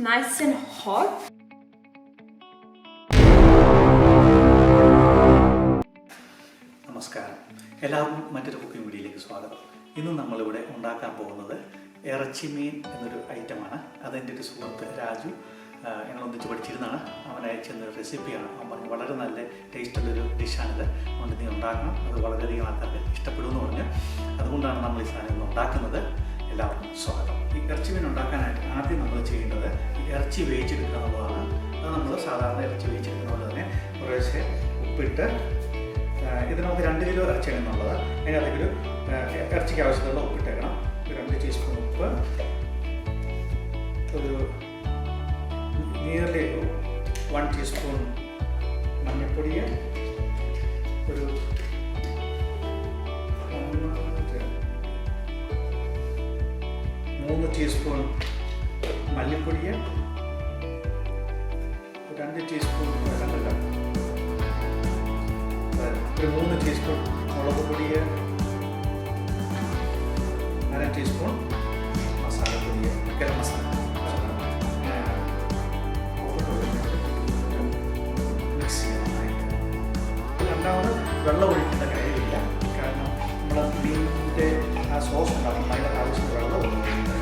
nice and hot. നമസ്കാരം, എല്ലാവർക്കും മറ്റൊരു കുക്കിംഗ് വീഡിയോയിലേക്ക് സ്വാഗതം. ഇന്ന് നമ്മളിവിടെ ഉണ്ടാക്കാൻ പോകുന്നത് ഇറച്ചിമീൻ എന്നൊരു ഐറ്റമാണ്. അതെൻ്റെ ഒരു സുഹൃത്ത് രാജു ഞങ്ങൾ ഒന്നിച്ച് പഠിച്ചിരുന്നതാണ്. അവൻ അയച്ചെന്ന റെസിപ്പിയാണ്. അവൻ പറഞ്ഞു വളരെ നല്ല ടേസ്റ്റുള്ളൊരു ഡിഷാണിത്, അതുകൊണ്ട് നീ ഉണ്ടാക്കണം, അത് വളരെയധികം ആൾക്കാർക്ക് ഇഷ്ടപ്പെടുമെന്ന് പറഞ്ഞു. അതുകൊണ്ടാണ് നമ്മൾ ഈ സാധനം ഉണ്ടാക്കുന്നത്. എല്ലാവർക്കും സ്വാഗതം. ഈ ഇറച്ചിമീൻ ഉണ്ടാക്കാനായിട്ട് ആദ്യം നമ്മൾ ചെയ്യേണ്ടത് ഈ ഇറച്ചി വേവിച്ചെടുക്കുക എന്നുള്ളതാണ്. അത് നമ്മൾ സാധാരണ ഇറച്ചി വേവിച്ചെടുക്കുന്ന പോലെ തന്നെ കുറേശ്ശെ ഉപ്പിട്ട്, ഇത് നമുക്ക് 2 കിലോ ഇറച്ചിയാണ് എന്നുള്ളത്. അതിനകത്തേക്കൊരു ഇറച്ചിക്ക് ആവശ്യമുള്ള ഉപ്പിട്ടേക്കണം. ഒരു 2 ടീസ്പൂൺ ഉപ്പ്, ഒരു നിയർലി 1 ടീസ്പൂൺ മഞ്ഞൾപ്പൊടി, ഒരു 3 ടീസ്പൂൺ മല്ലിപ്പൊടി, 2 ടീസ്പൂൺ ഒരു 3 ടീസ്പൂൺ മുളക് പൊടി, 1/2 ടീസ്പൂൺ മസാലപ്പൊടി, ഗരം മസാല. മിക്സ് ചെയ്യാനായിട്ട് രണ്ടാമത് വെള്ളം ഒഴിക്കേണ്ട കാര്യമില്ല. കാരണം നമ്മൾ മീനിൻ്റെ ആ സോസ് ഉണ്ടാകും, അതിൻ്റെ ആവശ്യം വെള്ളം ഒഴിക്കുന്നത്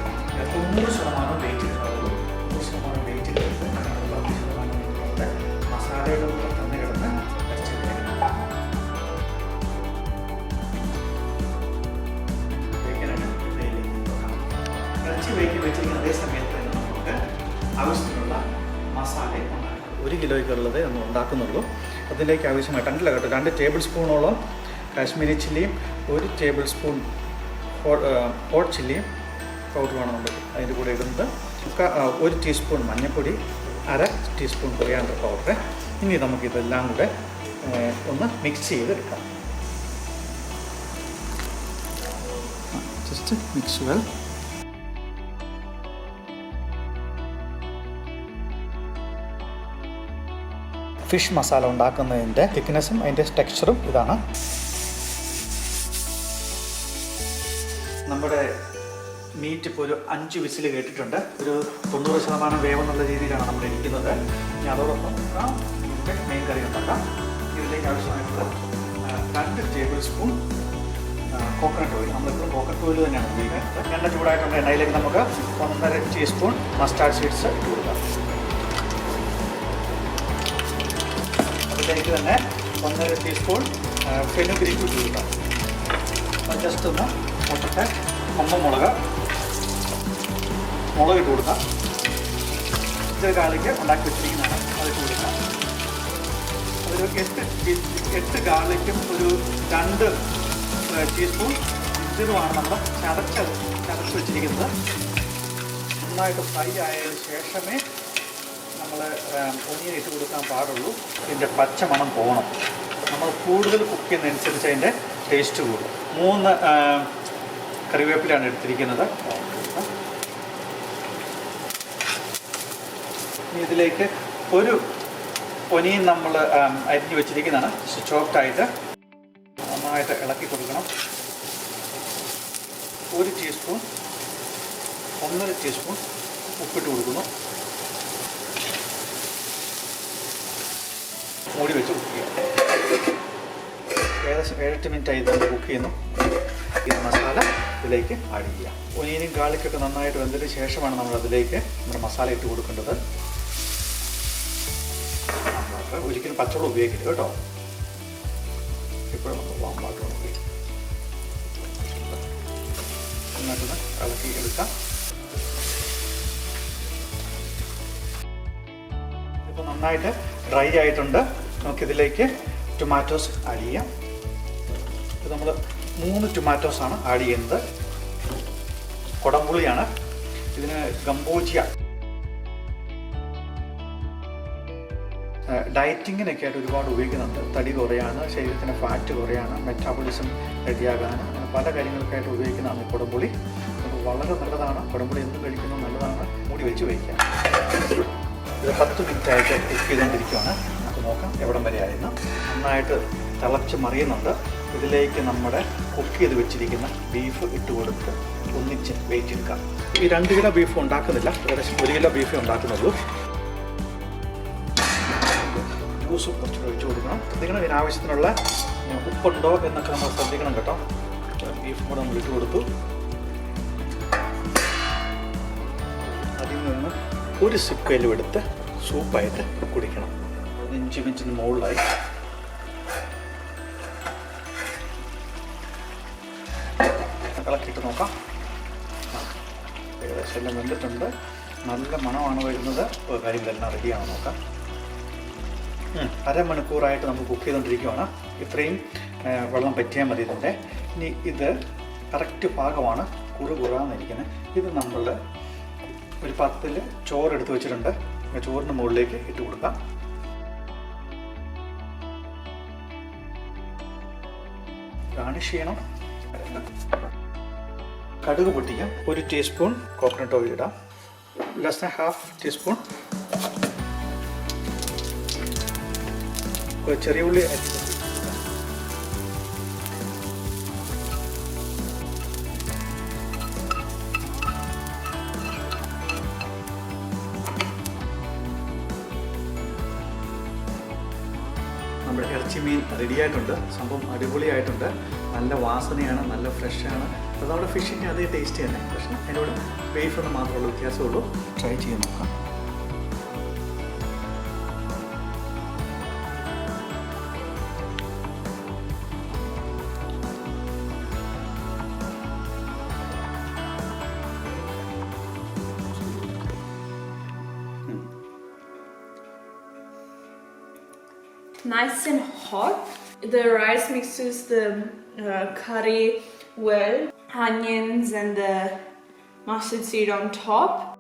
90% വെയിറ്റ് കിട്ടുള്ളൂ. 100% വെയിറ്റ് കിട്ടുന്നത് 10% നമ്മുടെ മസാലയുടെ കൂടെ തന്നെ കിടന്ന് വെച്ചിരിക്കുന്ന അതേ സമയത്ത് തന്നെ നമുക്ക് ആവശ്യത്തിനുള്ള മസാല ഉണ്ടാക്കണം. 1 കിലോയ്ക്കുള്ളത് നമ്മൾ ഉണ്ടാക്കുന്നുള്ളൂ. അതിലേക്ക് ആവശ്യമായിട്ട് 2 ടേബിൾ സ്പൂണോളം കാശ്മീരി ചില്ലിയും 1 ടേബിൾ സ്പൂൺ ഹോട്ട് ചില്ലിയും പൗഡറുമാണ് നമ്മൾ അതിൻ്റെ കൂടെ ഇടുന്നത്. 1 ടീസ്പൂൺ മഞ്ഞൾപ്പൊടി, 1/2 ടീസ്പൂൺ കൊറിയാണ്ടർ പൗഡർ. ഇനി നമുക്കിതെല്ലാം കൂടെ ഒന്ന് മിക്സ് ചെയ്തെടുക്കാം. Just mix well. Fish masala ഉണ്ടാക്കുന്നതിൻ്റെ തിക്നെസ്സും അതിൻ്റെ ടെക്സ്ചറും ഇതാണ്. നമ്മുടെ മീറ്റ് ഇപ്പോൾ ഒരു 5 വിസിൽ കേട്ടിട്ടുണ്ട്. ഒരു 90% വേവെന്നുള്ള രീതിയിലാണ് നമ്മൾ ഇരിക്കുന്നത്. ഇനി അതോടൊപ്പം ഇതിൻ്റെ മെയിൻ കറി ഉണ്ടാക്കാം. ഇതിലേക്ക് ആവശ്യമായിട്ടുള്ള 2 ടേബിൾ സ്പൂൺ കോക്കനട്ട് ഓയിൽ. നമ്മളിപ്പോൾ കോക്കനട്ട് ഓയിൽ തന്നെയാണ് ഉപയോഗിക്കുന്നത്. എണ്ണ ചൂടായിട്ടുള്ള എണ്ണയിലേക്ക് നമുക്ക് 1.5 ടീസ്പൂൺ മസ്റ്റാർഡ് സീഡ്സ് ഇട്ട് കൊടുക്കാം. അതിലേക്ക് തന്നെ 1.5 ടീസ്പൂൺ ഫെനുഗ്രീക്ക് ഇട്ട് കൊടുക്കാം. അത് ജസ്റ്റ് ഒന്ന് പൊട്ടത്തെ മുളക് ഇട്ട് കൊടുക്കാം. ഇത് ഗാർലിക്ക് ഉണ്ടാക്കി വെച്ചിരിക്കുന്നതാണ്, അത് ഇട്ട് കൊടുക്കാം. ഒരു 8 ഗാർലിക്കും ഒരു 2 ടീസ്പൂൺ ഇഞ്ചിയുമാണ് നമ്മൾ ചതച്ച് വെച്ചിരിക്കുന്നത്. നന്നായിട്ട് ഫ്രൈ ആയതിനു ശേഷമേ നമ്മൾ ഒനിയൻ ഇട്ട് കൊടുക്കാൻ പാടുള്ളൂ. ഇതിൻ്റെ പച്ചമണം പോകണം. നമ്മൾ കൂടുതൽ കുക്ക് ചെയ്യുന്നതനുസരിച്ച് അതിൻ്റെ ടേസ്റ്റ് കൂടും. 3 കറിവേപ്പിലാണ് എടുത്തിരിക്കുന്നത്. ഇതിലേക്ക് ഒരു ഒനിയൻ നമ്മൾ അരിഞ്ഞ് വെച്ചിരിക്കുന്നതാണ്, ചോപ്ഡായിട്ട് നന്നായിട്ട് ഇളക്കി കൊടുക്കണം. 1 ടീസ്പൂൺ 1.5 ടീസ്പൂൺ ഉപ്പിട്ട് കൊടുക്കുന്നു. മൂടി വെച്ച് കുക്ക് ചെയ്യാം. ഏകദേശം 7-8 മിനിറ്റായി നമ്മൾ കുക്ക് ചെയ്യുന്നു. ഈ മസാല ഇതിലേക്ക് ആഡ് ചെയ്യാം. ഒനിയനും ഗാർലിക്കൊക്കെ നന്നായിട്ട് വെന്തതിന് ശേഷമാണ് നമ്മൾ അതിലേക്ക് നമ്മുടെ മസാല ഇട്ട് കൊടുക്കേണ്ടത്. ഒരിക്കലും പച്ചവെള്ളം ഉപയോഗിക്കരുത് കേട്ടോ. ഇപ്പോഴും നമ്മൾ വാമ്പാട്ട് ഉപയോഗിക്കും. എന്നിട്ടൊന്ന് ഇളക്കി എടുക്കാം. ഇപ്പോൾ നന്നായിട്ട് ഡ്രൈ ആയിട്ടുണ്ട്. നമുക്കിതിലേക്ക് ടൊമാറ്റോസ് ആഡ് ചെയ്യാം. ഇത് നമ്മൾ 3 ടൊമാറ്റോസാണ് ആഡ് ചെയ്യുന്നത്. കുടംപുളിയാണ്. ഇതിന് ഗംബോജിയ ഡയറ്റിങ്ങിനൊക്കെ ആയിട്ട് ഒരുപാട് ഉപയോഗിക്കുന്നുണ്ട്. തടി കുറയാണ്, ശരീരത്തിന് ഫാറ്റ് കുറയാണ്, മെറ്റാബോളിസം റെഡിയാകാൻ, അങ്ങനെ പല കാര്യങ്ങൾക്കായിട്ട് ഉപയോഗിക്കുന്നതാണ് ഈ കുടംപുളി. അത് വളരെ നല്ലതാണ്. കുടംപുളി എന്തും കഴിക്കുന്നത് നല്ലതാണ്. മൂടി വെച്ച് വയ്ക്കാം. ഇത് 10 മിനിറ്റായിട്ട് കുക്ക് ചെയ്തുകൊണ്ടിരിക്കുകയാണ്. നമുക്ക് നോക്കാം എവിടം വരെ ആയിരുന്നു. നന്നായിട്ട് തിളച്ച് മറിയുന്നുണ്ട്. ഇതിലേക്ക് നമ്മുടെ കുക്ക് ചെയ്ത് വെച്ചിരിക്കുന്ന ബീഫ് ഇട്ട് കൊടുത്ത് ഒന്നിച്ച് വേവിച്ചെടുക്കാം. ഈ 2 കിലോ ബീഫ് ഉണ്ടാക്കുന്നില്ല, ഏകദേശം 1 കിലോ ബീഫേ ഉണ്ടാക്കുന്നുള്ളൂ. ജ്യൂസ് കുറച്ചുകൂടെ ഒഴിച്ച് കൊടുക്കണം. ശ്രദ്ധിക്കണം, ഇതിനാവശ്യത്തിനുള്ള ഉപ്പുണ്ടോ എന്നൊക്കെ നമ്മൾ ശ്രദ്ധിക്കണം കേട്ടോ. ബീഫും കൂടെ നമ്മൾ ഇട്ട് കൊടുത്തു. അതിൽ നിന്ന് ഒരു സിപ്പ് കയ്യിലും എടുത്ത് സൂപ്പായിട്ട് കുടിക്കണം. 5 മിനിറ്റിന് മുകളിലായി. ഇളക്കിയിട്ട് നോക്കാം. ഏകദേശം എല്ലാം വെന്തിട്ടുണ്ട്. നല്ല മണമാണ് വരുന്നത്. കാര്യങ്ങളെല്ലാം റെഡിയാണ് നോക്കാം. 1/2 മണിക്കൂറായിട്ട് നമുക്ക് കുക്ക് ചെയ്തുകൊണ്ടിരിക്കുകയാണ്. ഇത്രയും വെള്ളം പറ്റിയാൽ മതി ഇതിൻ്റെ. ഇനി ഇത് കറക്റ്റ് പാകമാണ്, കുറുകുറാന്നിരിക്കുന്നത്. ഇത് നമ്മൾ ഒരു പാത്രത്തിൽ ചോറെടുത്ത് വെച്ചിട്ടുണ്ട്. ചോറിന് മുകളിലേക്ക് ഇട്ട് കൊടുക്കാം. ഗാർണിഷ് ചെയ്യണം. കടുക് പൊട്ടിക്കാം. 1 ടീസ്പൂൺ കോക്കനട്ട് ഓയിൽ ഇടാം. ലെസ് ദാൻ 1/2 ടീസ്പൂൺ ചെറിയ ഉള്ളി അരിഞ്ഞ്. നമ്മുടെ ഇറച്ചി മീൻ റെഡിയായിട്ടുണ്ട്. സംഭവം അടിപൊളിയായിട്ടുണ്ട്. നല്ല വാസനയാണ്, നല്ല ഫ്രഷാണ്. അത് നമ്മുടെ ഫിഷിൻ്റെ അതേ ടേസ്റ്റ് തന്നെ, പക്ഷേ അതിനോട് ബീഫെന്ന് മാത്രമുള്ള വ്യത്യാസമുള്ളൂ. ട്രൈ ചെയ്ത് നോക്കാം. Nice and hot. The rice mixes the curry well, onions and the mustard seed on top.